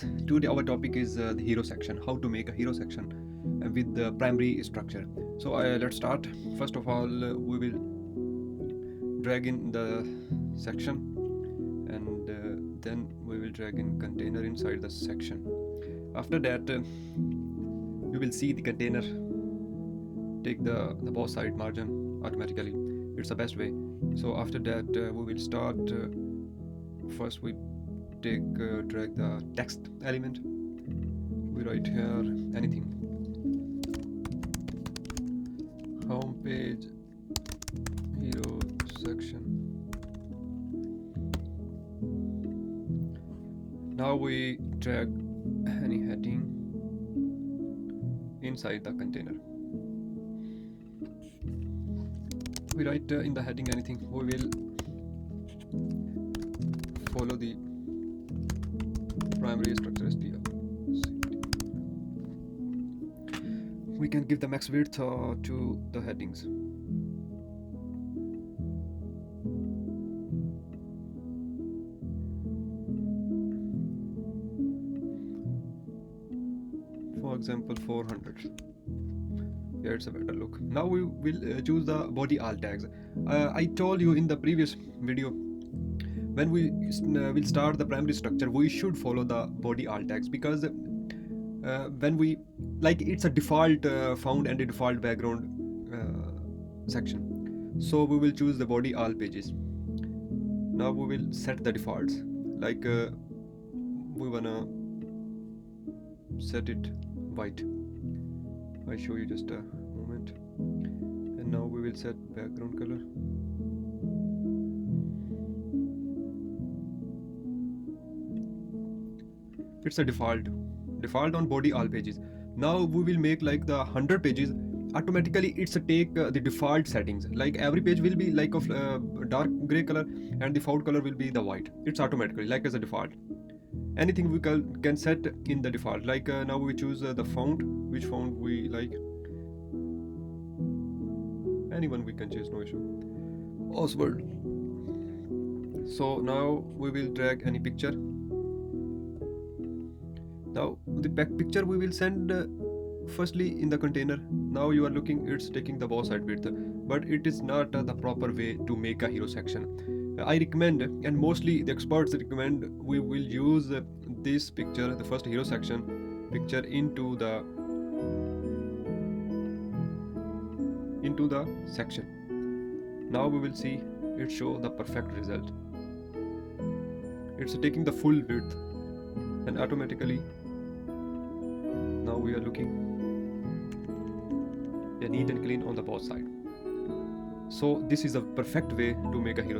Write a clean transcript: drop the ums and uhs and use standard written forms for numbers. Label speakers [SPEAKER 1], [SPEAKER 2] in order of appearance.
[SPEAKER 1] Today our topic is the hero section, how to make a hero section with the primary structure. So let's start. First of all, we will drag in the section, and then we will drag in container inside the section. After that, you will see the container take the both side margin automatically. It's the best way. So after that, we will start. First we drag the text element. We write here anything, home page, hero section. Now we drag any heading inside the container. We write in the heading anything. We will follow the primary structure STR. We can give the max width to the headings. For example, 400. Yeah, it's a better look. Now we will choose the body alt tags. I told you in the previous video, when we will start the primary structure, we should follow the body alt tags, because when we it's a default found and a default background section. So we will choose the body all pages. Now we will set the defaults, we wanna set it white. I show you just a moment. And now we will set background color. It's a default on body all pages. Now we will make like the 100 pages. Automatically it's a take the default settings, like every page will be like of dark gray color and the default color will be the white. It's automatically like as a default. Anything we can set in the default, now we choose the font, which font we like. Anyone we can choose, no issue. Oswald. So now we will drag any picture. Now the picture we will send firstly in the container. Now you are looking, it's taking the both side width, but it is not the proper way to make a hero section. I recommend, and mostly the experts recommend, we will use this picture, the first hero section picture, into the section. Now we will see it show the perfect result. It's taking the full width, and automatically now we are looking neat and clean on the both side. So this is a perfect way to make a hero